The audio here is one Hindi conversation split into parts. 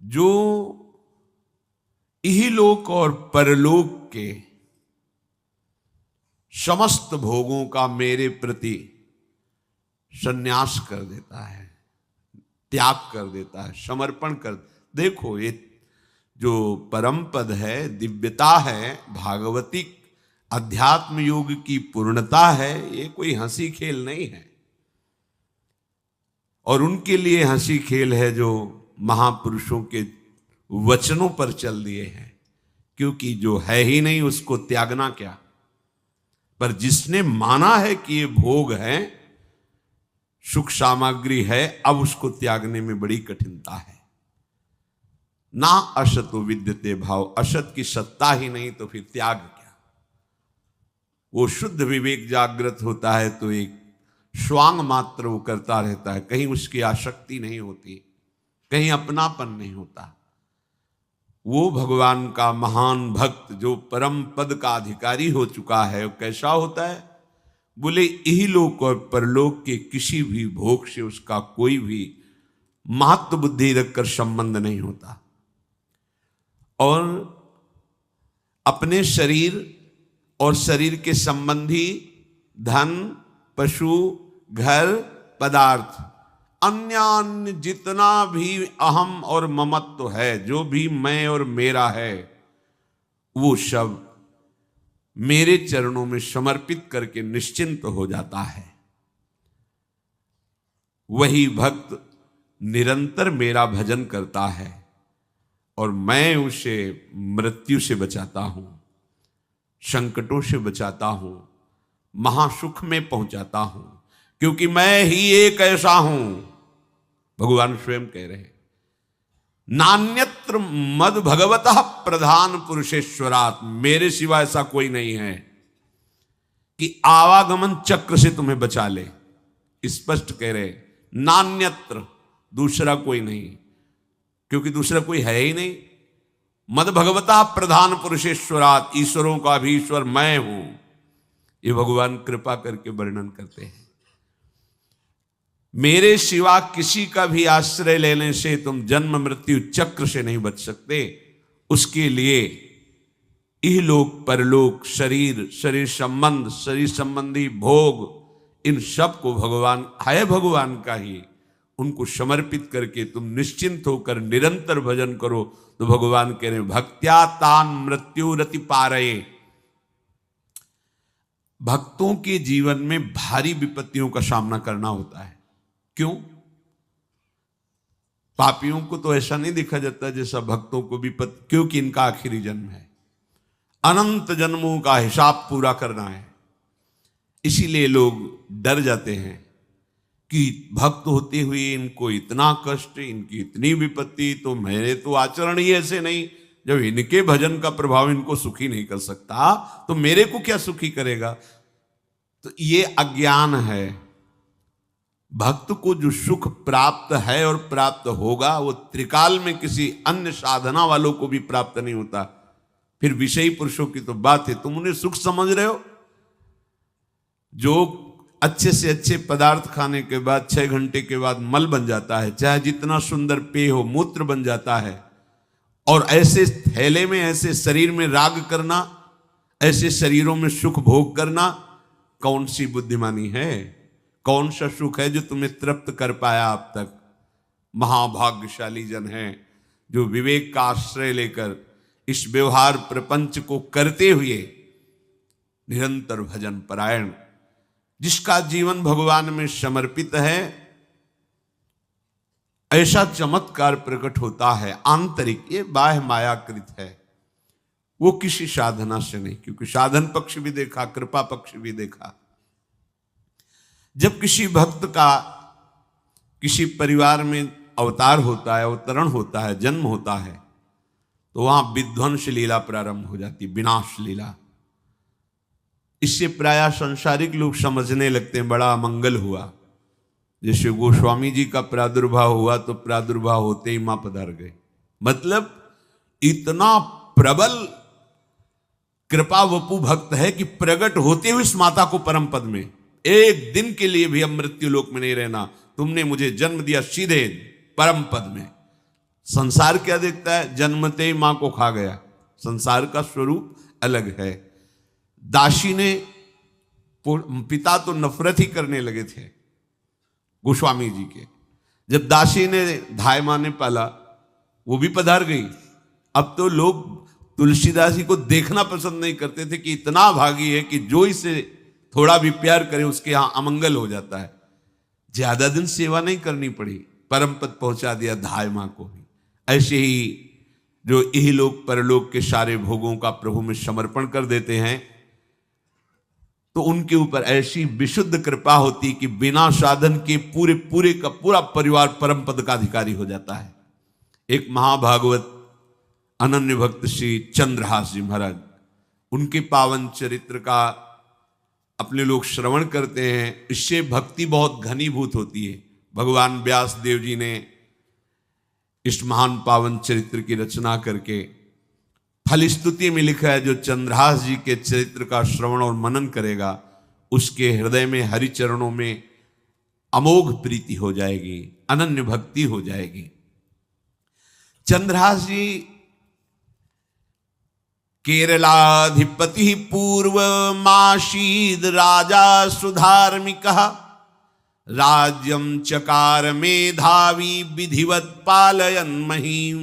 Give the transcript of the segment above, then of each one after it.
जो इहलोक और परलोक के समस्त भोगों का मेरे प्रति संन्यास कर देता है, त्याग कर देता है, समर्पण कर। देखो, ये जो परम पद है, दिव्यता है, भागवतिक अध्यात्म योग की पूर्णता है, ये कोई हंसी खेल नहीं है। और उनके लिए हंसी खेल है जो महापुरुषों के वचनों पर चल दिए हैं, क्योंकि जो है ही नहीं उसको त्यागना क्या। पर जिसने माना है कि ये भोग है, सुख सामग्री है, अब उसको त्यागने में बड़ी कठिनता है। ना असतो विद्यते भाव, असत की सत्ता ही नहीं तो फिर त्याग क्या। वो शुद्ध विवेक जागृत होता है तो एक स्वांग मात्र वो करता रहता है, कहीं उसकी आसक्ति नहीं होती, कहीं अपनापन नहीं होता। वो भगवान का महान भक्त जो परम पद का अधिकारी हो चुका है, वो कैसा होता है? बोले इहलोक और परलोक के किसी भी भोग से उसका कोई भी महत्व बुद्धि रखकर संबंध नहीं होता। और अपने शरीर और शरीर के संबंधी धन, पशु, घर, पदार्थ, अन्य अन्य जितना भी अहम और ममत्व है, जो भी मैं और मेरा है, वो सब मेरे चरणों में समर्पित करके निश्चिंत हो जाता है। वही भक्त निरंतर मेरा भजन करता है और मैं उसे मृत्यु से बचाता हूं, संकटों से बचाता हूं, महासुख में पहुंचाता हूं, क्योंकि मैं ही एक ऐसा हूं। भगवान स्वयं कह रहे हैं, नान्यत्र मद भगवतः प्रधान पुरुषेश्वरात्, मेरे सिवा ऐसा कोई नहीं है कि आवागमन चक्र से तुम्हें बचा ले। स्पष्ट कह रहे, नान्यत्र, दूसरा कोई नहीं, क्योंकि दूसरा कोई है ही नहीं। मद भगवतः प्रधान पुरुषेश्वरात्, ईश्वरों का भी ईश्वर मैं हूं। ये भगवान कृपा करके वर्णन करते हैं। मेरे सिवा किसी का भी आश्रय लेने से तुम जन्म मृत्यु चक्र से नहीं बच सकते। उसके लिए इहलोक परलोक, शरीर, शरीर संबंध, शरीर संबंधी भोग, इन सब को भगवान है, भगवान का ही, उनको समर्पित करके तुम निश्चिंत होकर निरंतर भजन करो। तो भगवान कह रहे, भक्त्या तान मृत्यु रति पारये। भक्तों के जीवन में भारी विपत्तियों का सामना करना होता है। क्यों? पापियों को तो ऐसा नहीं देखा जाता जैसा भक्तों को विपत्ति, क्योंकि इनका आखिरी जन्म है, अनंत जन्मों का हिसाब पूरा करना है। इसीलिए लोग डर जाते हैं कि भक्त होते हुए इनको इतना कष्ट, इनकी इतनी विपत्ति, तो मेरे तो आचरण ही ऐसे नहीं, जब इनके भजन का प्रभाव इनको सुखी नहीं कर सकता तो मेरे को क्या सुखी करेगा। तो ये अज्ञान है। भक्त को जो सुख प्राप्त है और प्राप्त होगा, वो त्रिकाल में किसी अन्य साधना वालों को भी प्राप्त नहीं होता। फिर विषयी पुरुषों की तो बात है, तुम उन्हें सुख समझ रहे हो। जो अच्छे से अच्छे पदार्थ खाने के बाद 6 घंटे के बाद मल बन जाता है, चाहे जितना सुंदर पेय हो, मूत्र बन जाता है। और ऐसे थैले में, ऐसे शरीर में राग करना, ऐसे शरीरों में सुख भोग करना, कौन सी बुद्धिमानी है? कौन सा सुख है जो तुम्हें तृप्त कर पाया अब तक? महाभाग्यशाली जन है जो विवेक का आश्रय लेकर इस व्यवहार प्रपंच को करते हुए निरंतर भजन परायण, जिसका जीवन भगवान में समर्पित है, ऐसा चमत्कार प्रकट होता है आंतरिक। ये बाह्य मायाकृत है, वो किसी साधना से नहीं, क्योंकि साधन पक्ष भी देखा, कृपा पक्ष भी देखा। जब किसी भक्त का किसी परिवार में अवतार होता है, अवतरण होता है, जन्म होता है, तो वहां विध्वंस लीला प्रारंभ हो जाती, विनाश लीला। इससे प्रायः संसारिक लोग समझने लगते हैं बड़ा मंगल हुआ। जैसे गोस्वामी जी का प्रादुर्भाव हुआ तो प्रादुर्भाव होते ही मां पधार गए। मतलब इतना प्रबल कृपा वपु भक्त है कि प्रकट होते हुए इस माता को परम पद में, एक दिन के लिए भी अब मृत्यु लोक में नहीं रहना, तुमने मुझे जन्म दिया सीधे परम पद में। संसार क्या देखता है? जन्मते ही मां को खा गया। संसार का स्वरूप अलग है। दासी ने, पिता तो नफरत ही करने लगे थे गोस्वामी जी के। जब दासी ने धाय माँ ने पाला, वो भी पधार गई। अब तो लोग तुलसीदास जी को देखना पसंद नहीं करते थे कि इतना भागी है कि जो इसे थोड़ा भी प्यार करे उसके यहां अमंगल हो जाता है। ज्यादा दिन सेवा नहीं करनी पड़ी, परम पद पहुंचा दिया धाय मां को ही। ऐसे ही जो इहलोक परलोक के सारे भोगों का प्रभु में समर्पण कर देते हैं तो उनके ऊपर ऐसी विशुद्ध कृपा होती कि बिना साधन के पूरे पूरे का पूरा परिवार परम पद का अधिकारी हो जाता है। एक महाभागवत अनन्य भक्त श्री चंद्रहास जी महाराज, उनके पावन चरित्र का अपने लोग श्रवण करते हैं। इससे भक्ति बहुत घनीभूत होती है। भगवान व्यास देव जी ने इस महान पावन चरित्र की रचना करके फलस्तुति में लिखा है, जो चंद्रहास जी के चरित्र का श्रवण और मनन करेगा उसके हृदय में हरि चरणों में अमोघ प्रीति हो जाएगी, अनन्य भक्ति हो जाएगी। चंद्रहास जी केरलाधिपति पूर्व माशीद राजा सुधार्मिक राज्यम चकार मेधावी विधिवत पालयन महीम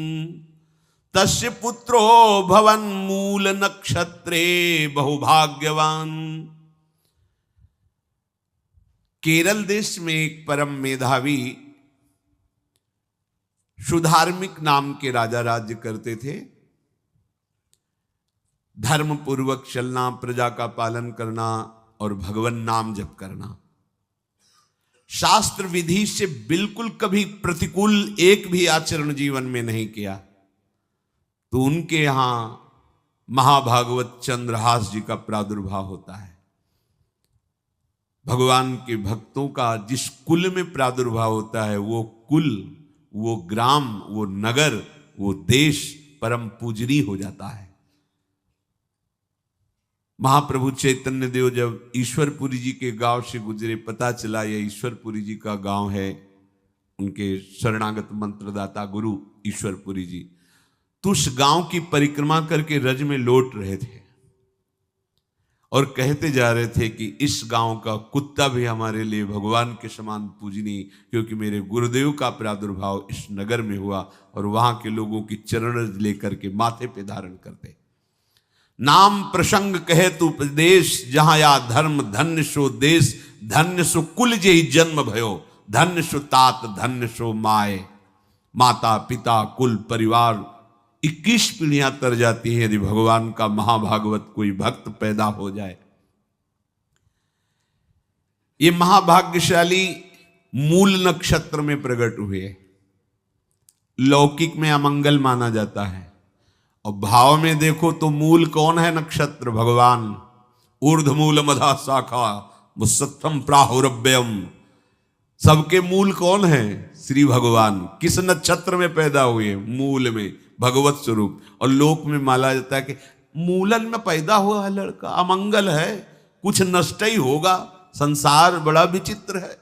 तस्य पुत्रो भवन मूल नक्षत्रे बहुभाग्यवान। केरल देश में एक परम मेधावी सुधार्मिक नाम के राजा राज्य करते थे। धर्म पूर्वक चलना, प्रजा का पालन करना और भगवान नाम जप करना, शास्त्र विधि से बिल्कुल कभी प्रतिकूल एक भी आचरण जीवन में नहीं किया। तो उनके यहां महाभागवत चंद्रहास जी का प्रादुर्भाव होता है। भगवान के भक्तों का जिस कुल में प्रादुर्भाव होता है वो कुल, वो ग्राम, वो नगर, वो देश परम पूजनीय हो जाता है। महाप्रभु चैतन्य देव जब ईश्वरपुरी जी के गांव से गुजरे, पता चला ये ईश्वरपुरी जी का गांव है, उनके शरणागत मंत्रदाता गुरु ईश्वरपुरी जी, तो उस गांव की परिक्रमा करके रज में लौट रहे थे और कहते जा रहे थे कि इस गांव का कुत्ता भी हमारे लिए भगवान के समान पूजनीय, क्योंकि मेरे गुरुदेव का प्रादुर्भाव इस नगर में हुआ और वहां के लोगों की चरण रज लेकर के माथे पे धारण करते। नाम प्रसंग कहे तु उपदेश, जहां या धर्म धन्य सो देश, धन्य सो कुल जेहि जन्म भयो, धन्य सो तात धन्य सो माए। माता पिता कुल परिवार 21 पीढ़ियां तर जाती हैं यदि भगवान का महाभागवत कोई भक्त पैदा हो जाए। ये महाभाग्यशाली मूल नक्षत्र में प्रकट हुए। लौकिक में अमंगल माना जाता है और भाव में देखो तो मूल कौन है? नक्षत्र भगवान। ऊर्ध्व मूल मधा शाखा मुसत्थम प्राहुरव्ययम। सबके मूल कौन है? श्री भगवान। किस नक्षत्र में पैदा हुए? मूल में, भगवत स्वरूप। और लोक में माना जाता है कि मूलन में पैदा हुआ है लड़का, अमंगल है, कुछ नष्ट ही होगा। संसार बड़ा विचित्र है।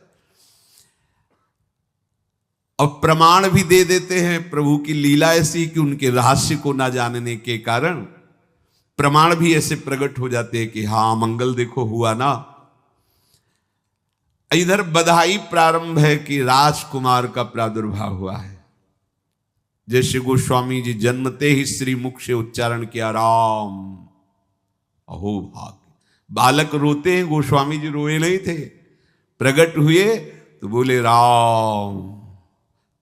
और प्रमाण भी दे देते हैं। प्रभु की लीला ऐसी कि उनके रहस्य को ना जानने के कारण प्रमाण भी ऐसे प्रकट हो जाते हैं कि हाँ मंगल देखो हुआ ना। इधर बधाई प्रारंभ है कि राजकुमार का प्रादुर्भाव हुआ है। जैसे गोस्वामी जी जन्मते ही श्री मुख से उच्चारण किया राम, अहो भाग। बालक रोते हैं, गोस्वामी जी रोए नहीं थे, प्रकट हुए तो बोले राम।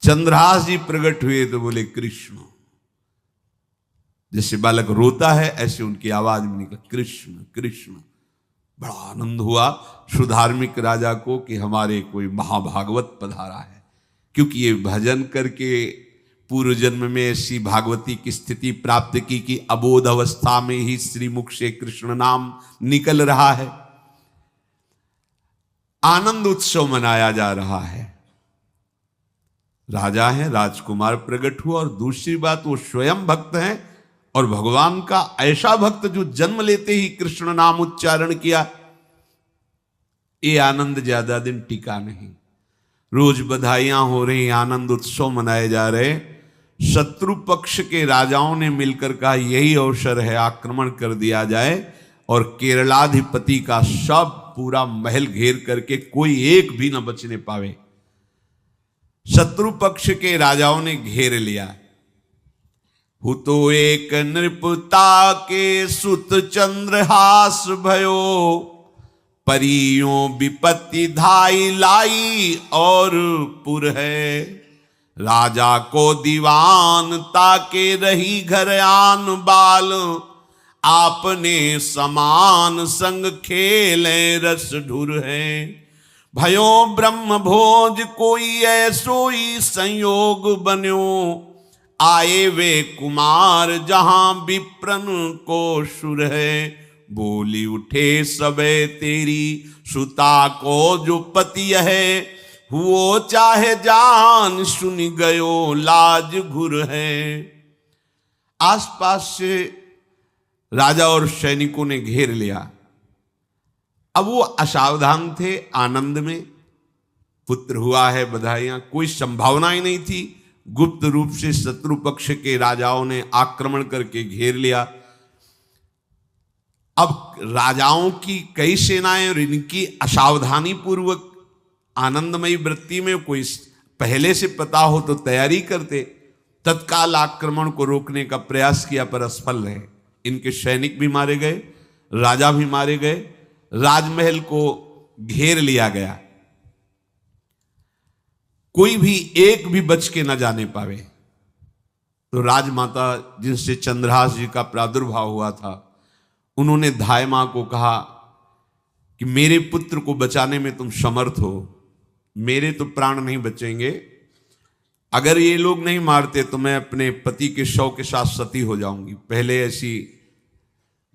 चंद्रहास जी प्रकट हुए तो बोले कृष्ण। जैसे बालक रोता है ऐसे उनकी आवाज में निकला कृष्ण कृष्ण। बड़ा आनंद हुआ सुधार्मिक राजा को कि हमारे कोई महाभागवत पधारा है, क्योंकि ये भजन करके पूर्व जन्म में ऐसी भागवती की स्थिति प्राप्त की कि अबोध अवस्था में ही श्रीमुख से कृष्ण नाम निकल रहा है। आनंद उत्सव मनाया जा रहा है। राजा है, राजकुमार प्रकट हुआ। और दूसरी बात वो स्वयं भक्त हैं और भगवान का ऐसा भक्त जो जन्म लेते ही कृष्ण नाम उच्चारण किया। ये आनंद ज्यादा दिन टिका नहीं। रोज बधाइयां हो रही, आनंद उत्सव मनाए जा रहे। शत्रु पक्ष के राजाओं ने मिलकर कहा यही अवसर है, आक्रमण कर दिया जाए और केरलाधिपति का सब पूरा महल घेर करके कोई एक भी न बचने पावे। शत्रु पक्ष के राजाओं ने घेर लिया। हुतो एक नृपता के सुत चंद्रहास भयो, परियों विपत्ति धाई लाई और पुर है। राजा को दीवान ताके रही घर आन बाल, आपने समान संग खेले रस ढुर है। भयो ब्रह्म भोज कोई ऐसोई संयोग बन्यो, आए वे कुमार जहां विप्रन को सुर है। बोली उठे सबे तेरी सुता को जो पति है, हुओ चाहे जान सुन गयो लाज घुर है। आसपास से राजा और सैनिकों ने घेर लिया। अब वो असावधान थे, आनंद में पुत्र हुआ है, बधाइयां, कोई संभावना ही नहीं थी। गुप्त रूप से शत्रु पक्ष के राजाओं ने आक्रमण करके घेर लिया। अब राजाओं की कई सेनाएं और इनकी असावधानी पूर्वक आनंदमयी वृत्ति में कोई पहले से पता हो तो तैयारी करते, तत्काल आक्रमण को रोकने का प्रयास किया पर असफल रहे। इनके सैनिक भी मारे गए, राजा भी मारे गए, राजमहल को घेर लिया गया, कोई भी एक भी बच के न जाने पावे। तो राजमाता जिनसे चंद्रहास जी का प्रादुर्भाव हुआ था, उन्होंने धाय मां को कहा कि मेरे पुत्र को बचाने में तुम समर्थ हो, मेरे तो प्राण नहीं बचेंगे, अगर ये लोग नहीं मारते तो मैं अपने पति के शव के साथ सती हो जाऊंगी। पहले ऐसी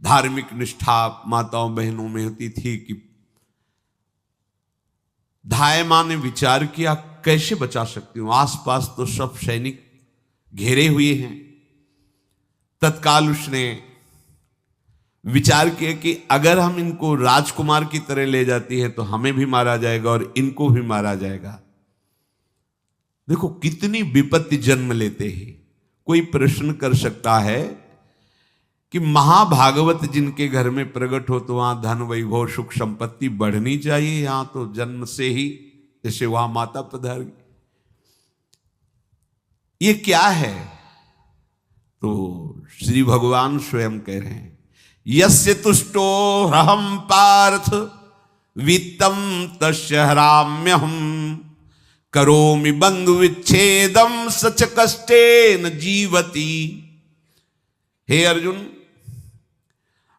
धार्मिक निष्ठा माताओं बहनों में होती थी कि धाय मां ने विचार किया कैसे बचा सकती हूं, आसपास तो सब सैनिक घेरे हुए हैं। तत्काल उसने विचार किया कि अगर हम इनको राजकुमार की तरह ले जाती है तो हमें भी मारा जाएगा और इनको भी मारा जाएगा। देखो कितनी विपत्ति जन्म लेते हैं। कोई प्रश्न कर सकता है कि महाभागवत जिनके घर में प्रकट हो तो वहां धन वैभव सुख संपत्ति बढ़नी चाहिए, यहां तो जन्म से ही जैसे वहां माता पधार गई, ये क्या है? तो श्री भगवान स्वयं कह रहे हैं यस्य तुष्टो रहम पार्थ वित्तम तस्य हराम्यहम, करोमि बंधु विच्छेदम सच कष्टेन जीवती। हे अर्जुन,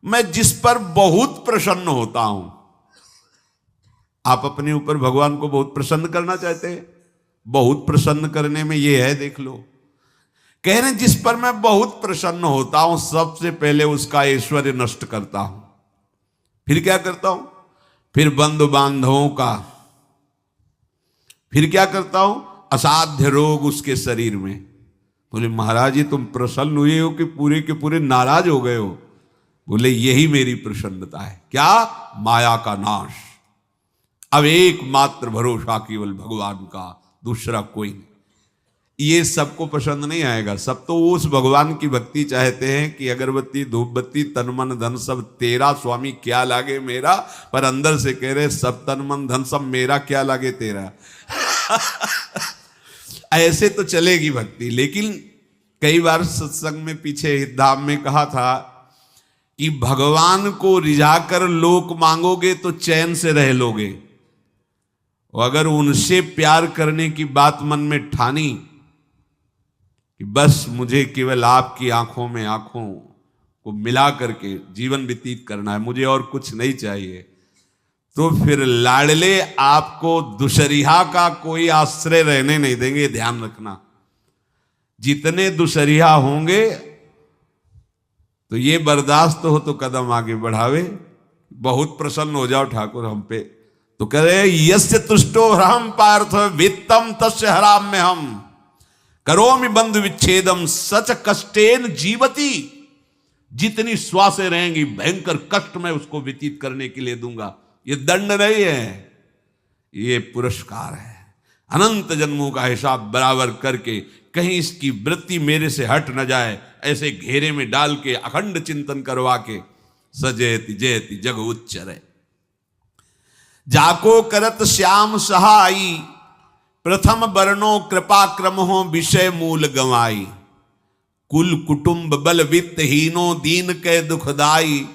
मैं जिस पर बहुत प्रसन्न होता हूं, आप अपने ऊपर भगवान को बहुत प्रसन्न करना चाहते हैं, बहुत प्रसन्न करने में ये है, देख लो। कह रहे हैं जिस पर मैं बहुत प्रसन्न होता हूं, सबसे पहले उसका ऐश्वर्य नष्ट करता हूं। फिर क्या करता हूं? फिर बंधु बांधवों का, फिर क्या करता हूं? असाध्य रोग उसके शरीर में। बोले महाराज ये तुम प्रसन्न हुए हो कि पूरे के पूरे नाराज हो गए हो? बोले यही मेरी प्रसन्नता है। क्या? माया का नाश। अब एकमात्र भरोसा केवल भगवान का, दूसरा कोई नहीं। ये सबको पसंद नहीं आएगा। सब तो उस भगवान की भक्ति चाहते हैं कि अगरबत्ती धूप बत्ती तन मन धन सब तेरा स्वामी, क्या लागे मेरा, पर अंदर से कह रहे सब तन मन धन सब मेरा, क्या लागे तेरा। ऐसे तो चलेगी भक्ति। लेकिन कई बार सत्संग में पीछे धाम में कहा था कि भगवान को रिझाकर लोक मांगोगे तो चैन से रह लोगे, और अगर उनसे प्यार करने की बात मन में ठानी कि बस मुझे केवल आपकी आंखों में आंखों को मिला करके जीवन व्यतीत करना है, मुझे और कुछ नहीं चाहिए, तो फिर लाडले आपको दुसरिहा का कोई आश्रय रहने नहीं देंगे। ध्यान रखना, जितने दुसरिहा होंगे तो ये बर्दाश्त हो तो कदम आगे बढ़ावे। बहुत प्रसन्न हो जाओ ठाकुर हम पे, तो कह रहे यस्य तुष्टो हम पार्थ वित्तम तस्य हराम्य हम, करोमि बंधु विच्छेदम सच कष्टेन जीवती। जितनी श्वासें रहेंगी भयंकर कष्ट मैं उसको व्यतीत करने के लिए दूंगा। ये दंड नहीं है, ये पुरस्कार है। अनंत जन्मों का हिसाब बराबर करके कहीं इसकी वृत्ति मेरे से हट न जाए, ऐसे घेरे में डाल के अखंड चिंतन करवा के सजयति जयति जग उच्चरे। जाको करत श्याम सहाई, प्रथम बरनो कृपा क्रम हो विषय मूल गवाई। कुल कुटुंब बल वित्त हीनो दीन के दुखदाई,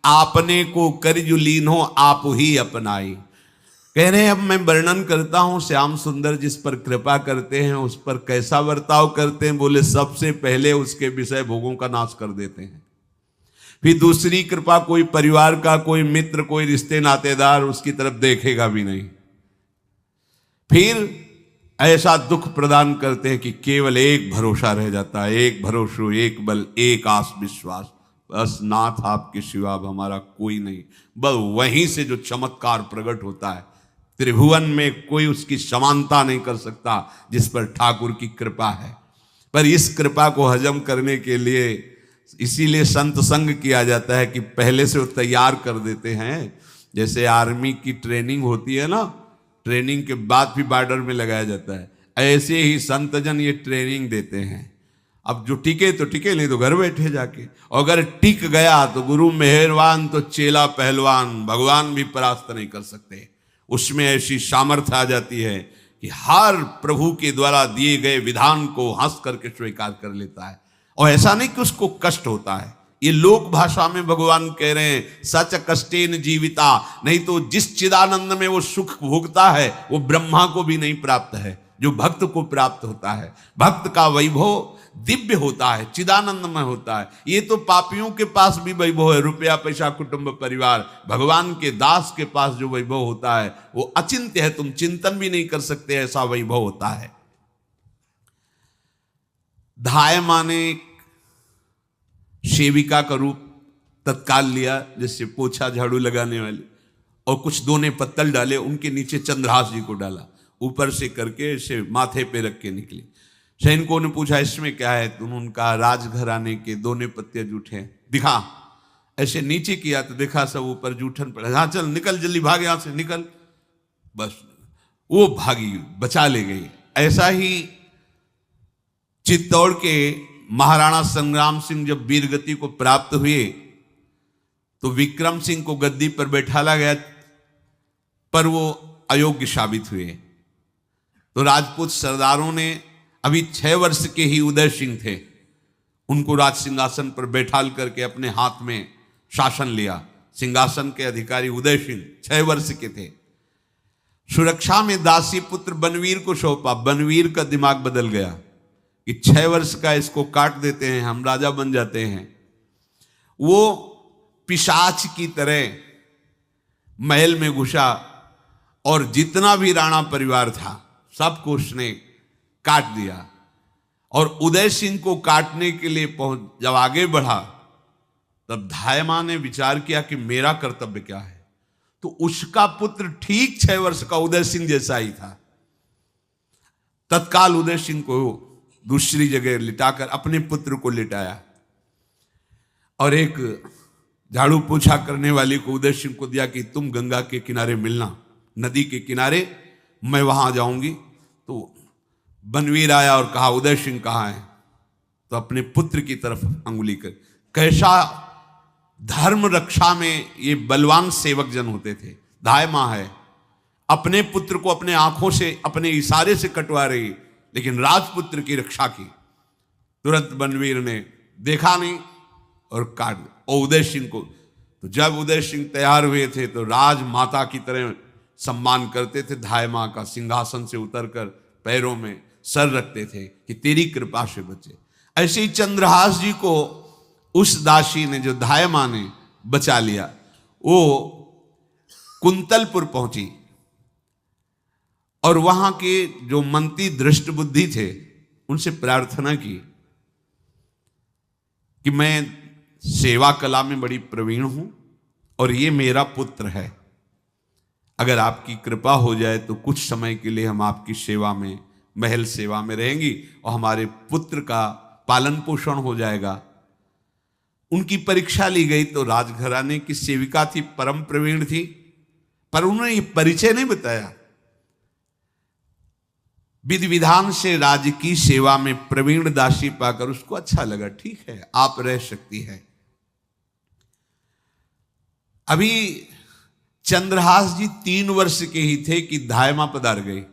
आपने को करजु लीनो आप ही अपनाई। कह रहे हैं अब मैं वर्णन करता हूं श्याम सुंदर जिस पर कृपा करते हैं उस पर कैसा बर्ताव करते हैं। बोले सबसे पहले उसके विषय भोगों का नाश कर देते हैं, फिर दूसरी कृपा कोई परिवार का, कोई मित्र, कोई रिश्ते नातेदार उसकी तरफ देखेगा भी नहीं। फिर ऐसा दुख प्रदान करते हैं कि केवल एक भरोसा रह जाता है, एक भरोसो, एक बल, एक आस विश्वास, बस नाथ आपके सिवा अब हमारा कोई नहीं। बस वहीं से जो चमत्कार प्रकट होता है, त्रिभुवन में कोई उसकी समानता नहीं कर सकता जिस पर ठाकुर की कृपा है। पर इस कृपा को हजम करने के लिए इसीलिए संत संग किया जाता है कि पहले से वो तैयार कर देते हैं। जैसे आर्मी की ट्रेनिंग होती है ना, ट्रेनिंग के बाद भी बॉर्डर में लगाया जाता है, ऐसे ही संतजन ये ट्रेनिंग देते हैं। अब जो टिके तो टिके, नहीं तो घर बैठे जाके। और अगर टिक गया तो गुरु मेहरबान, तो चेला पहलवान, भगवान भी परास्त नहीं कर सकते। उसमें ऐसी सामर्थ्य आ जाती है कि हर प्रभु के द्वारा दिए गए विधान को हंस करके स्वीकार कर लेता है। और ऐसा नहीं कि उसको कष्ट होता है, ये लोक भाषा में भगवान कह रहे हैं सच कष्टेन जीविता, नहीं तो जिस चिदानंद में वो सुख भोगता है वो ब्रह्मा को भी नहीं प्राप्त है जो भक्त को प्राप्त होता है। भक्त का वैभव दिव्य होता है, चिदानंदमय होता है। ये तो पापियों के पास भी वैभव है, रुपया पैसा कुटुंब परिवार। भगवान के दास के पास जो वैभव होता है वो अचिंत्य है, तुम चिंतन भी नहीं कर सकते, ऐसा वैभव होता है। धाय माने सेविका का रूप तत्काल लिया, जिससे पोछा झाड़ू लगाने वाले, और कुछ दोने पत्तल डाले, उनके नीचे चंद्रहास जी को डाला, ऊपर से करके इसे माथे पे रख के निकली। सैनिकों ने पूछा इसमें क्या है, तुम उनका राजघराने के दोने पत्ते जूठे दिखा। ऐसे नीचे किया तो देखा सब ऊपर जूठन पड़ा। हाँ चल निकल, जल्दी भाग यहां से निकल। बस वो भागी, बचा ले गई। ऐसा ही चित्तौड़ के महाराणा संग्राम सिंह जब वीरगति को प्राप्त हुए तो विक्रम सिंह को गद्दी पर बैठाला गया, पर वो अयोग्य साबित हुए। तो राजपूत सरदारों ने, अभी 6 वर्ष के ही उदय सिंह थे, उनको राज सिंहासन पर बैठाल करके अपने हाथ में शासन लिया। सिंहासन के अधिकारी उदय सिंह 6 वर्ष के थे। सुरक्षा में दासी पुत्र बनवीर को सौंपा। बनवीर का दिमाग बदल गया कि 6 वर्ष का इसको काट देते हैं, हम राजा बन जाते हैं। वो पिशाच की तरह महल में घुसा और जितना भी राणा परिवार था सबको उसने काट दिया। और उदय सिंह को काटने के लिए जब आगे बढ़ा तब धायमा ने विचार किया कि मेरा कर्तव्य क्या है। तो उसका पुत्र ठीक 6 वर्ष का उदय सिंह जैसा ही था। तत्काल उदय सिंह को दूसरी जगह लिटाकर अपने पुत्र को लिटाया और एक झाड़ू पोछा करने वाली को उदय सिंह को दिया कि तुम गंगा के किनारे मिलना, नदी के किनारे, मैं वहां जाऊंगी। तो बनवीर आया और कहा उदय सिंह कहाँ है, तो अपने पुत्र की तरफ अंगुली कर। कैसा धर्म रक्षा में ये बलवान सेवक जन होते थे। धाय मां है, अपने पुत्र को अपने आंखों से, अपने इशारे से कटवा रही, लेकिन राजपुत्र की रक्षा की। तुरंत बनवीर ने देखा नहीं और काट दिया। और उदय सिंह को, तो जब उदय सिंह तैयार हुए थे तो राजमाता की तरह सम्मान करते थे। धाय मां का सिंहासन से उतरकर पैरों में सर रखते थे कि तेरी कृपा से बचे। ऐसे ही चंद्रहास जी को उस दासी ने, जो धाय मां ने बचा लिया, वो कुंतलपुर पहुंची और वहां के जो मंत्री दृष्ट बुद्धि थे उनसे प्रार्थना की कि मैं सेवा कला में बड़ी प्रवीण हूं और ये मेरा पुत्र है, अगर आपकी कृपा हो जाए तो कुछ समय के लिए हम आपकी सेवा में, महल सेवा में रहेंगी और हमारे पुत्र का पालन पोषण हो जाएगा। उनकी परीक्षा ली गई तो राजघराने की सेविका थी, परम प्रवीण थी, पर उन्होंने ये परिचय नहीं बताया। विधि विधान से राज्य की सेवा में प्रवीण दासी पाकर उसको अच्छा लगा, ठीक है आप रह सकती है। अभी चंद्रहास जी 3 वर्ष के ही थे कि धायमा पधार गए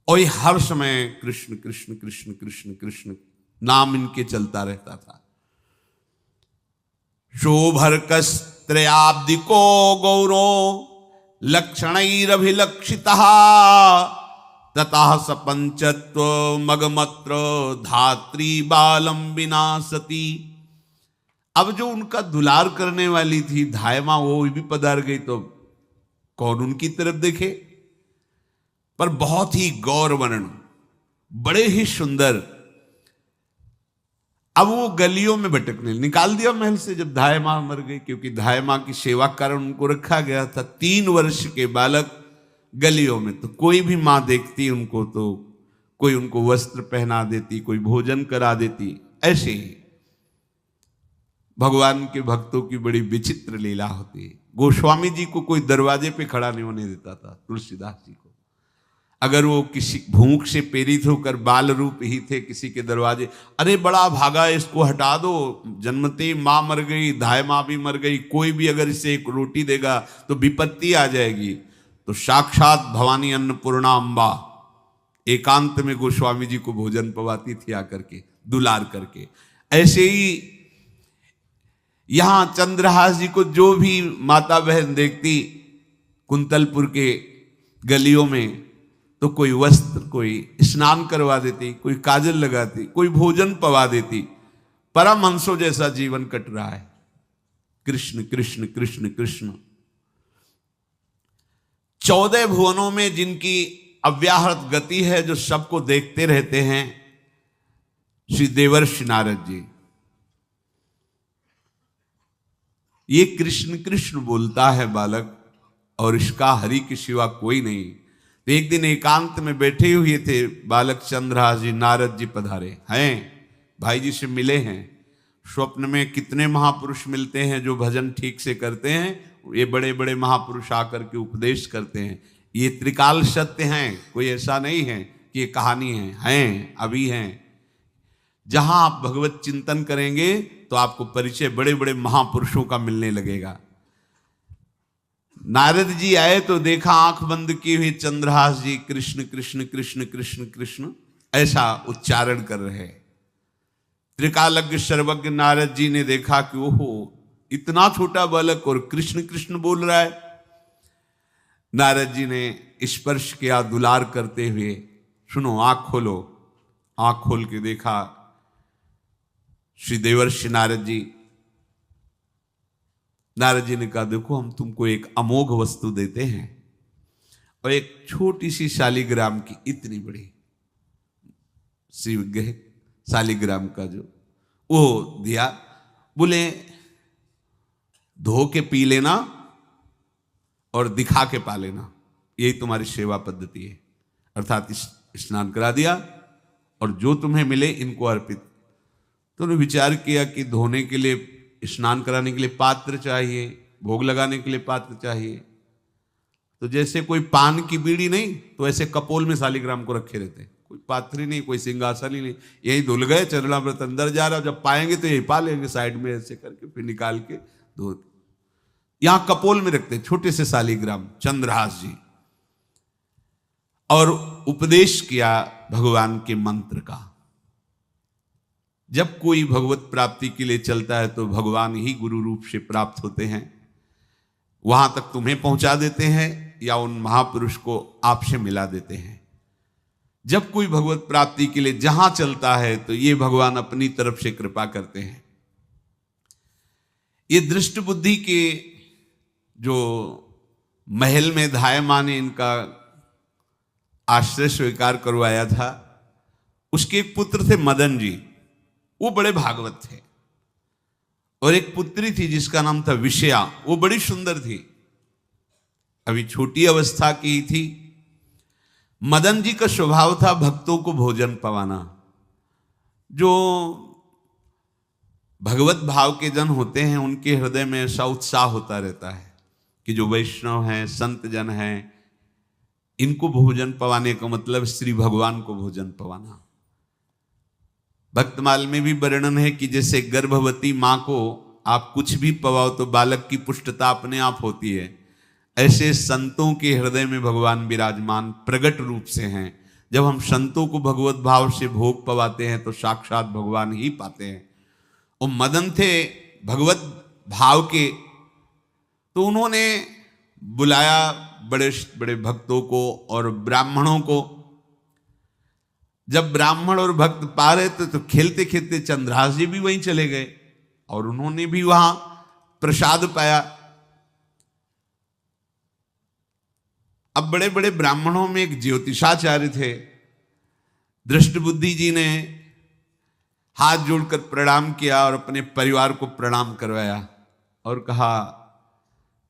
और ये हर समय कृष्ण कृष्ण कृष्ण कृष्ण कृष्ण नाम इनके चलता रहता था। शोभर्कस्त्रयाब्दिको गौरो लक्षणैरभिलक्षितः ततः सपंचत्व मगमत्र धात्री बालम विनाशति। अब जो उनका दुलार करने वाली थी धायमा वो भी पधार गई तो कौन उनकी तरफ देखे। पर बहुत ही गौर वर्ण, बड़े ही सुंदर। अब वो गलियों में भटकने, निकाल दिया महल से जब धायमा मर गई, क्योंकि धायमा की सेवा कारण उनको रखा गया था। 3 वर्ष के बालक गलियों में, तो कोई भी माँ देखती उनको तो कोई उनको वस्त्र पहना देती, कोई भोजन करा देती। ऐसे ही भगवान के भक्तों की बड़ी विचित्र लीला होती है। गोस्वामी जी को कोई दरवाजे पे खड़ा नहीं होने देता था, तुलसीदास जी को। अगर वो किसी भूख से प्रेरित होकर बाल रूप ही थे किसी के दरवाजे, अरे बड़ा भागा इसको हटा दो, जन्मते माँ मर गई, धाय माँ भी मर गई, कोई भी अगर इसे एक रोटी देगा तो विपत्ति आ जाएगी। तो साक्षात भवानी अन्नपूर्णा अम्बा एकांत में गोस्वामी जी को भोजन पवाती थी आकर के, दुलार करके। ऐसे ही यहां चंद्रहास जी को जो भी माता बहन देखती कुंतलपुर के गलियों में, तो कोई वस्त्र, कोई स्नान करवा देती, कोई काजल लगाती, कोई भोजन पवा देती। परमहंसों जैसा जीवन कट रहा है। कृष्ण कृष्ण कृष्ण कृष्ण। 14 भुवनों में जिनकी अव्याहत गति है, जो सबको देखते रहते हैं, श्री देवर्षि नारद जी। ये कृष्ण कृष्ण बोलता है बालक, और इसका हरि के सिवा कोई नहीं। तो एक दिन एकांत में बैठे हुए थे बालक चंद्रहास जी, नारद जी पधारे हैं, भाई जी से मिले हैं। स्वप्न में कितने महापुरुष मिलते हैं जो भजन ठीक से करते हैं, ये बड़े बड़े महापुरुष आकर के उपदेश करते हैं। ये त्रिकाल सत्य हैं, कोई ऐसा नहीं है कि ये कहानी हैं, अभी हैं। जहां आप भगवत चिंतन करेंगे तो आपको परिचय बड़े बड़े महापुरुषों का मिलने लगेगा। नारद जी आए तो देखा आंख बंद किए हुए चंद्रहास जी कृष्ण कृष्ण कृष्ण कृष्ण कृष्ण ऐसा उच्चारण कर रहे। त्रिकालज्ञ सर्वज्ञ नारद जी ने देखा कि ओहो, इतना छोटा बालक और कृष्ण कृष्ण बोल रहा है। नारद जी ने स्पर्श किया दुलार करते हुए, सुनो आंख खोलो। आंख खोल के देखा श्री देवर्षि नारद जी। नारद जी ने कहा देखो हम तुमको एक अमोघ वस्तु देते हैं, और एक छोटी सी शालिग्राम की इतनी बड़ी श्रीविग्रह शालिग्राम का जो वो दिया। बोले धो के पी लेना और दिखा के पा लेना, यही तुम्हारी सेवा पद्धति है। अर्थात स्नान करा दिया और जो तुम्हें मिले इनको अर्पित। तो उन्होंने विचार किया कि धोने के लिए, स्नान कराने के लिए पात्र चाहिए, भोग लगाने के लिए पात्र चाहिए। तो जैसे कोई पान की बीड़ी नहीं, तो ऐसे कपोल में शालिग्राम को रखे रहते, कोई पात्र ही नहीं, कोई सिंहासन ही नहीं, यही धुल गए। चरणामृत अंदर जा रहा, जब पाएंगे तो यही पा लेंगे, साइड में ऐसे करके फिर निकाल के धो। यहां कपोल में रखते छोटे से शालिग्राम चंद्रहास जी, और उपदेश किया भगवान के मंत्र का। जब कोई भगवत प्राप्ति के लिए चलता है तो भगवान ही गुरु रूप से प्राप्त होते हैं, वहां तक तुम्हें पहुंचा देते हैं या उन महापुरुष को आपसे मिला देते हैं। जब कोई भगवत प्राप्ति के लिए जहां चलता है तो ये भगवान अपनी तरफ से कृपा करते हैं। ये दृष्ट बुद्धि के जो महल में धायमा ने इनका आश्रय स्वीकार करवाया था, उसके एक पुत्र थे मदन जी, वो बड़े भागवत थे। और एक पुत्री थी जिसका नाम था विषया, वो बड़ी सुंदर थी, अभी छोटी अवस्था की ही थी। मदन जी का स्वभाव था भक्तों को भोजन पवाना। जो भगवत भाव के जन होते हैं उनके हृदय में ऐसा उत्साह होता रहता है कि जो वैष्णव हैं, संत जन हैं, इनको भोजन पवाने का मतलब श्री भगवान को भोजन पवाना। भक्तमाल में भी वर्णन है कि जैसे गर्भवती मां को आप कुछ भी पवाओ तो बालक की पुष्टता अपने आप होती है, ऐसे संतों के हृदय में भगवान विराजमान प्रगट रूप से हैं। जब हम संतों को भगवत भाव से भोग पवाते हैं तो साक्षात भगवान ही पाते हैं। वो मदन थे भगवत भाव के, तो उन्होंने बुलाया बड़े बड़े भक्तों को और ब्राह्मणों को। जब ब्राह्मण और भक्त पा रहे थे तो खेलते खेलते चंद्रहास जी भी वहीं चले गए और उन्होंने भी वहां प्रसाद पाया। अब बड़े बड़े ब्राह्मणों में एक ज्योतिषाचार्य थे। दृष्टबुद्धि जी ने हाथ जोड़कर प्रणाम किया और अपने परिवार को प्रणाम करवाया और कहा,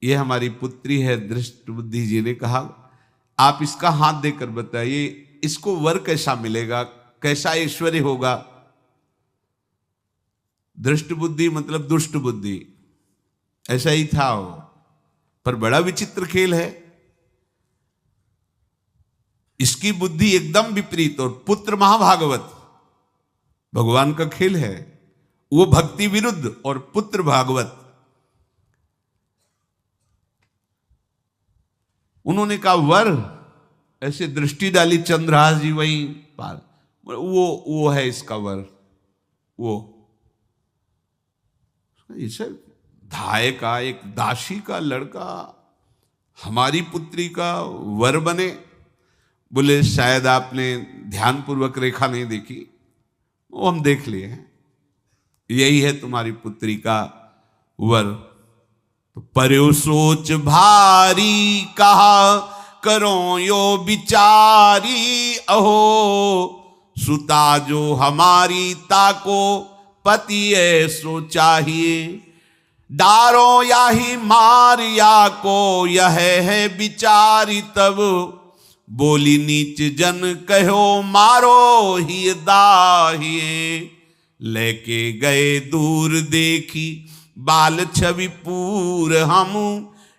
यह हमारी पुत्री है। दृष्टबुद्धि जी ने कहा, आप इसका हाथ देकर बताइए, इसको वर कैसा मिलेगा, कैसा ऐश्वर्य होगा। दृष्टबुद्धि मतलब दुष्ट बुद्धि, ऐसा ही था वो। पर बड़ा विचित्र खेल है, इसकी बुद्धि एकदम विपरीत और पुत्र महाभागवत। भगवान का खेल है, वो भक्ति विरुद्ध और पुत्र भागवत। उन्होंने कहा वर, ऐसे दृष्टि डाली चंद्रहास जी वहीं पार, वो है इसका वर। वो इसे धाय का एक दासी का लड़का हमारी पुत्री का वर बने। बोले शायद आपने ध्यानपूर्वक रेखा नहीं देखी, वो हम देख लिए हैं, यही है तुम्हारी पुत्री का वर। तो पर्यो सोच भारी कहा करो यो विचारी, अहो सुता जो हमारी ताको पति ऐसो चाहिए। डारो या ही मार या को यह है विचारी, तब बोली नीच जन कहो मारो ही दाहिए। लेके गए दूर देखी बाल छवि पूर, हम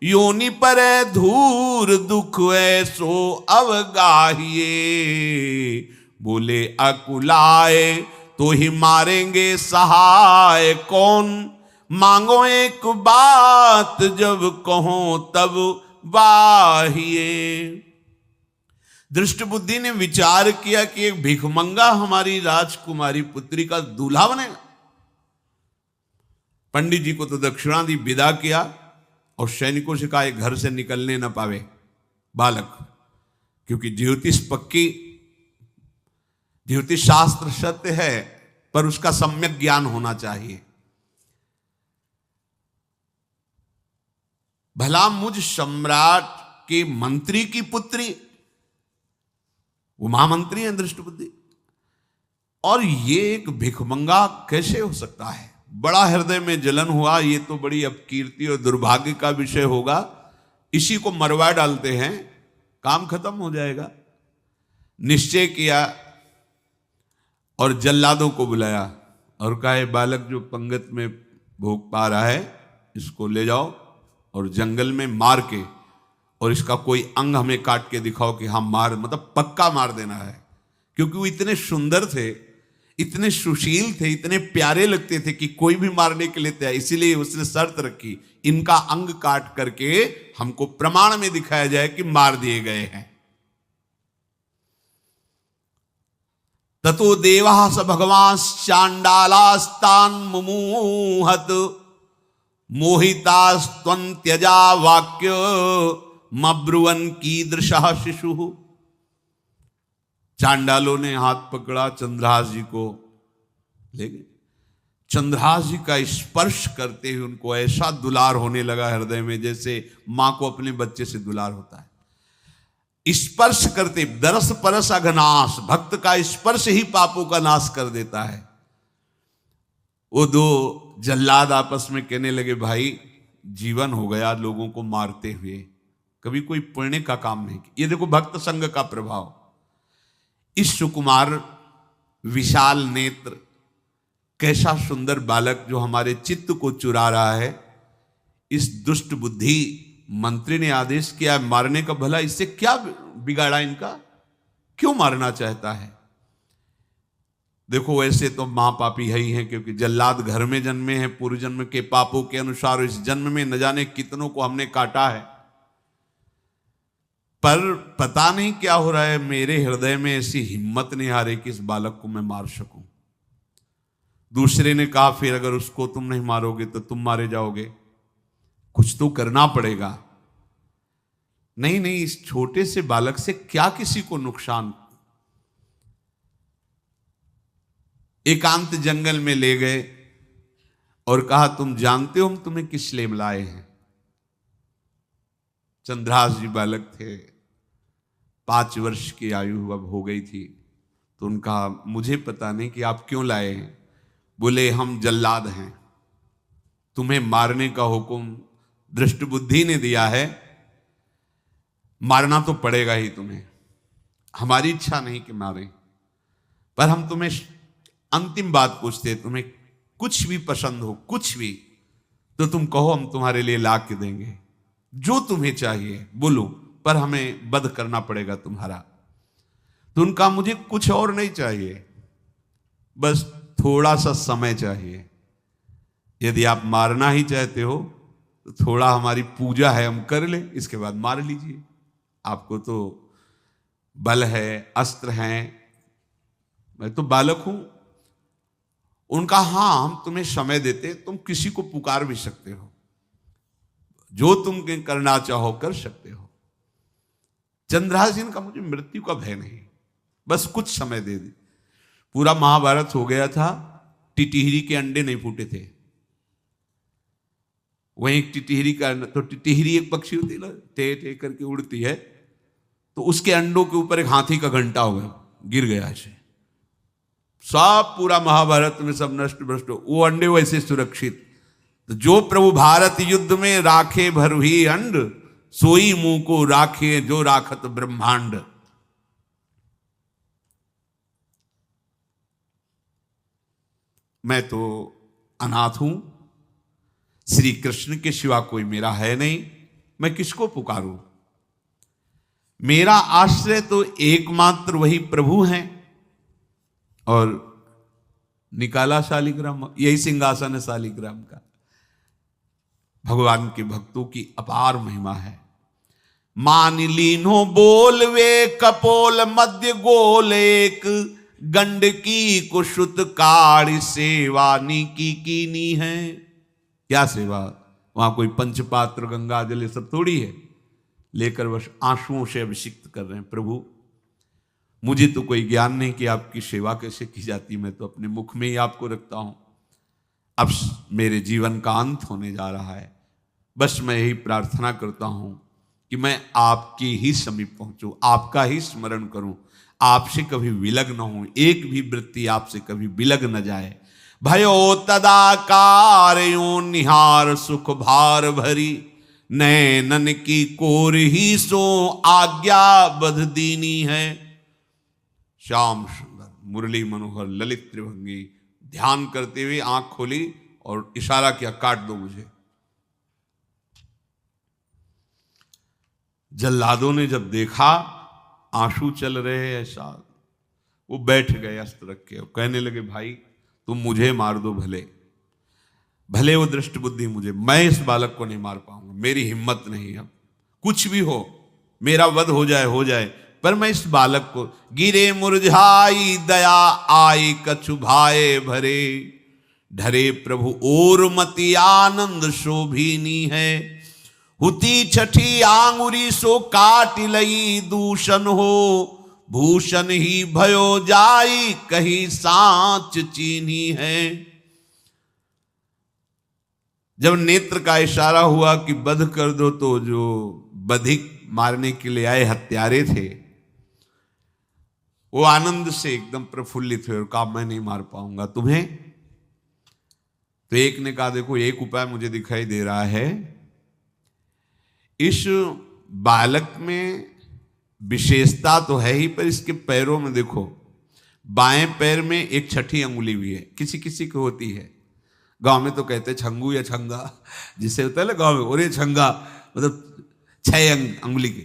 योनि पर धूर दुख ऐसो अवगाहिए। बोले अकुलाए तो ही मारेंगे सहाय कौन, मांगो एक बात जब कहो तब बाहिए। दृष्ट बुद्धि ने विचार किया कि एक भिखमंगा हमारी राजकुमारी पुत्री का दूल्हा बनेगा। पंडित जी को तो दक्षिणा दी, विदा किया और सैनिकों से कहा घर से निकलने न पावे बालक, क्योंकि ज्योतिष पक्की, ज्योतिष शास्त्र सत्य है पर उसका सम्यक ज्ञान होना चाहिए। भला मुझ सम्राट के मंत्री की पुत्री, वो महामंत्री हैं दृष्टबुद्धि, और ये एक भिखमंगा कैसे हो सकता है। बड़ा हृदय में जलन हुआ, ये तो बड़ी अपकीर्ति और दुर्भाग्य का विषय होगा, इसी को मरवा डालते हैं, काम खत्म हो जाएगा। निश्चय किया और जल्लादों को बुलाया और कहा बालक जो पंगत में भोग पा रहा है इसको ले जाओ और जंगल में मार के, और इसका कोई अंग हमें काट के दिखाओ कि हम मार, मतलब पक्का मार देना है। क्योंकि वो इतने सुंदर थे, इतने सुशील थे, इतने प्यारे लगते थे कि कोई भी मारने के लिए तैयार। इसीलिए उसने शर्त रखी, इनका अंग काट करके हमको प्रमाण में दिखाया जाए कि मार दिए गए हैं। ततो देवास भगवान चांडालास्तान मुमुहत मोहितास्त्वन्त्यजा वाक्य मब्रुवन कीदृशः शिशु। चांडालों ने हाथ पकड़ा चंद्रहास जी को, ले गए। चंद्रहास जी का स्पर्श करते हुए उनको ऐसा दुलार होने लगा हृदय में, जैसे मां को अपने बच्चे से दुलार होता है। स्पर्श करते, दरस परस अघनाश, भक्त का स्पर्श ही पापों का नाश कर देता है। वो दो जल्लाद आपस में कहने लगे, भाई जीवन हो गया लोगों को मारते हुए, कभी कोई पुण्य का काम नहीं किया। ये देखो भक्त संग का प्रभाव। इस सुकुमार विशाल नेत्र, कैसा सुंदर बालक जो हमारे चित्त को चुरा रहा है, इस दुष्ट बुद्धि मंत्री ने आदेश किया मारने का, भला इससे क्या बिगाड़ा इनका, क्यों मारना चाहता है? देखो वैसे तो मां पापी है ही है, क्योंकि जल्लाद घर में जन्मे हैं, पूर्व जन्म के पापों के अनुसार इस जन्म में न जाने कितनों को हमने काटा है। पर पता नहीं क्या हो रहा है, मेरे हृदय में ऐसी हिम्मत नहीं आ रही कि इस बालक को मैं मार सकूं। दूसरे ने कहा फिर अगर उसको तुम नहीं मारोगे तो तुम मारे जाओगे, कुछ तो करना पड़ेगा। नहीं नहीं, इस छोटे से बालक से क्या किसी को नुकसान। एकांत जंगल में ले गए और कहा तुम जानते हो हम तुम्हें किस लिए बुलाए हैं? चंद्रहास जी बालक थे, 5 वर्ष की आयु अब हो गई थी। तो उनका मुझे पता नहीं कि आप क्यों लाए हैं। बोले हम जल्लाद हैं, तुम्हें मारने का हुक्म दृष्ट बुद्धि ने दिया है, मारना तो पड़ेगा ही तुम्हें। हमारी इच्छा नहीं कि मारें, पर हम तुम्हें अंतिम बात पूछते, तुम्हें कुछ भी पसंद हो, कुछ भी, तो तुम कहो, हम तुम्हारे लिए ला के देंगे। जो तुम्हें चाहिए बोलो, पर हमें वध करना पड़ेगा तुम्हारा। तो उनका मुझे कुछ और नहीं चाहिए, बस थोड़ा सा समय चाहिए। यदि आप मारना ही चाहते हो तो थोड़ा हमारी पूजा है हम कर ले, इसके बाद मार लीजिए। आपको तो बल है, अस्त्र हैं, मैं तो बालक हूं। उनका हाँ हम तुम्हें समय देते, तुम किसी को पुकार भी सकते हो, जो तुम करना चाहो कर सकते हो। चंद्रहास जी का मुझे मृत्यु का भय नहीं, बस कुछ समय दे दे। पूरा महाभारत हो गया था, टिटिहरी के अंडे नहीं फूटे थे। वहीं टिटिहरी का, तो टिटिहरी एक पक्षी होती है ना, टे टे करके उड़ती है, तो उसके अंडों के ऊपर एक हाथी का घंटा हो गया, गिर गया ऐसे। सब पूरा महाभारत में सब नष्ट भ्रष्ट, वो अंडे वैसे सुरक्षित। तो जो प्रभु भारत युद्ध में राखे भरही अंड, सोई मुंह को राखे जो राखत ब्रह्मांड। मैं तो अनाथ हूं, श्री कृष्ण के सिवा कोई मेरा है नहीं, मैं किसको पुकारूं? मेरा आश्रय तो एकमात्र वही प्रभु हैं। और निकाला शालिग्राम, यही सिंहासन है शालिग्राम का। भगवान के भक्तों की अपार महिमा है। मान लीनो बोलवे कपोल मध्य गोल, एक गंडकी कुशुत काढ़ सेवा नी कीनी है। क्या सेवा? वहां कोई पंचपात्र गंगा जल ये सब थोड़ी है, लेकर बस आंसुओं से अभिषिक्त कर रहे हैं। प्रभु मुझे तो कोई ज्ञान नहीं कि आपकी सेवा कैसे की जाती, मैं तो अपने मुख में ही आपको रखता हूं। अब मेरे जीवन का अंत होने जा रहा है, बस मैं यही प्रार्थना करता हूं कि मैं आपके ही समीप पहुंचूं, आपका ही स्मरण करूं, आपसे कभी विलग न हो, एक भी वृत्ति आपसे कभी विलग न जाए। भयो तदाकार यो निहार सुख भार भरी, नैनन की कोर ही सो आज्ञा बध दीनी है। श्याम सुंदर मुरली मनोहर ललित त्रिभंगी ध्यान करते हुए आंख खोली और इशारा किया, काट दो मुझे। जल्लादों ने जब देखा आंसू चल रहे ऐसा, वो बैठ गए अस्त्र रख के, कहने लगे भाई तुम मुझे मार दो, भले वो दृष्ट बुद्धि मुझे, मैं इस बालक को नहीं मार पाऊंगा, मेरी हिम्मत नहीं। अब कुछ भी हो, मेरा वध हो जाए, पर मैं इस बालक को, गिरे मुरझाई दया आई कछु भाए भरे, ढरे प्रभु और मति आनंद शोभिनी है। हुती छठी आंगुरी सो काट लई दूषण हो, भूषण ही भयो जाई कहीं सांच चीनी है। जब नेत्र का इशारा हुआ कि वध कर दो, तो जो बधिक मारने के लिए आए हत्यारे थे वो आनंद से एकदम प्रफुल्लित हुए और कहा मैं नहीं मार पाऊंगा तुम्हें। तो एक ने कहा देखो एक उपाय मुझे दिखाई दे रहा है, इस बालक में विशेषता तो है ही, पर इसके पैरों में देखो, बाएं पैर में एक छठी अंगुली भी है, किसी किसी को होती है। गांव में तो कहते हैं छंगू या छंगा, जिसे होता है ना गांव में, और ये छंगा, मतलब 6 अंगुली के।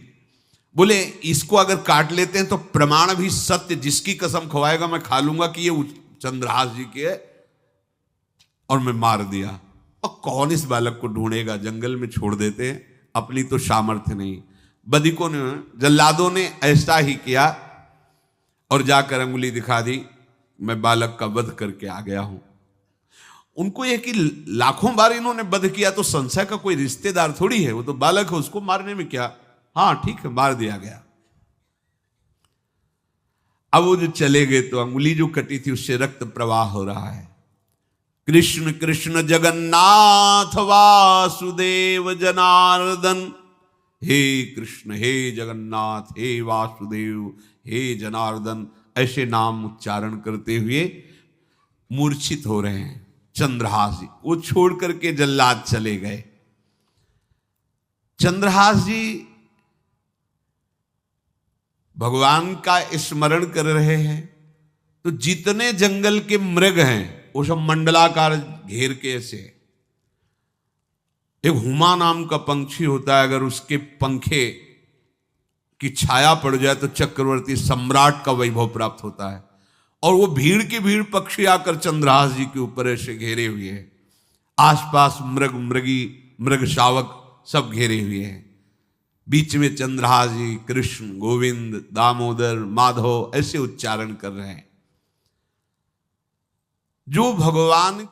बोले इसको अगर काट लेते हैं तो प्रमाण भी सत्य, जिसकी कसम खवाएगा मैं खा लूंगा कि ये चंद्रहास जी के है, और मैं मार दिया। और कौन इस बालक को ढूंढेगा, जंगल में छोड़ देते हैं, अपनी तो सामर्थ्य नहीं। बदिकों ने, जल्लादों ने ऐसा ही किया और जाकर अंगुली दिखा दी, मैं बालक का वध करके आ गया हूं। उनको यह कि लाखों बार इन्होंने वध किया तो संशय का कोई रिश्तेदार थोड़ी है, वो तो बालक है, उसको मारने में क्या। हाँ ठीक है, मार दिया गया। अब वो जो चले गए तो अंगुली जो कटी थी उससे रक्त प्रवाह हो रहा है। कृष्ण कृष्ण जगन्नाथ वासुदेव जनार्दन, हे कृष्ण हे जगन्नाथ हे वासुदेव हे जनार्दन, ऐसे नाम उच्चारण करते हुए मूर्छित हो रहे हैं चंद्रहास जी। वो छोड़ करके जल्लाद चले गए। चंद्रहास जी भगवान का स्मरण कर रहे हैं तो जितने जंगल के मृग हैं वो सब मंडलाकार घेर के ऐसे। एक हुमा नाम का पंछी होता है, अगर उसके पंखे की छाया पड़ जाए तो चक्रवर्ती सम्राट का वैभव प्राप्त होता है। और वो भीड़ की भीड़ पक्षी आकर चंद्रहास जी के ऊपर ऐसे घेरे हुए हैं। आसपास मृग मृगी मृग शावक सब घेरे हुए हैं। बीच में चंद्रहास जी कृष्ण गोविंद दामोदर माधव ऐसे उच्चारण कर रहे हैं। जो भगवान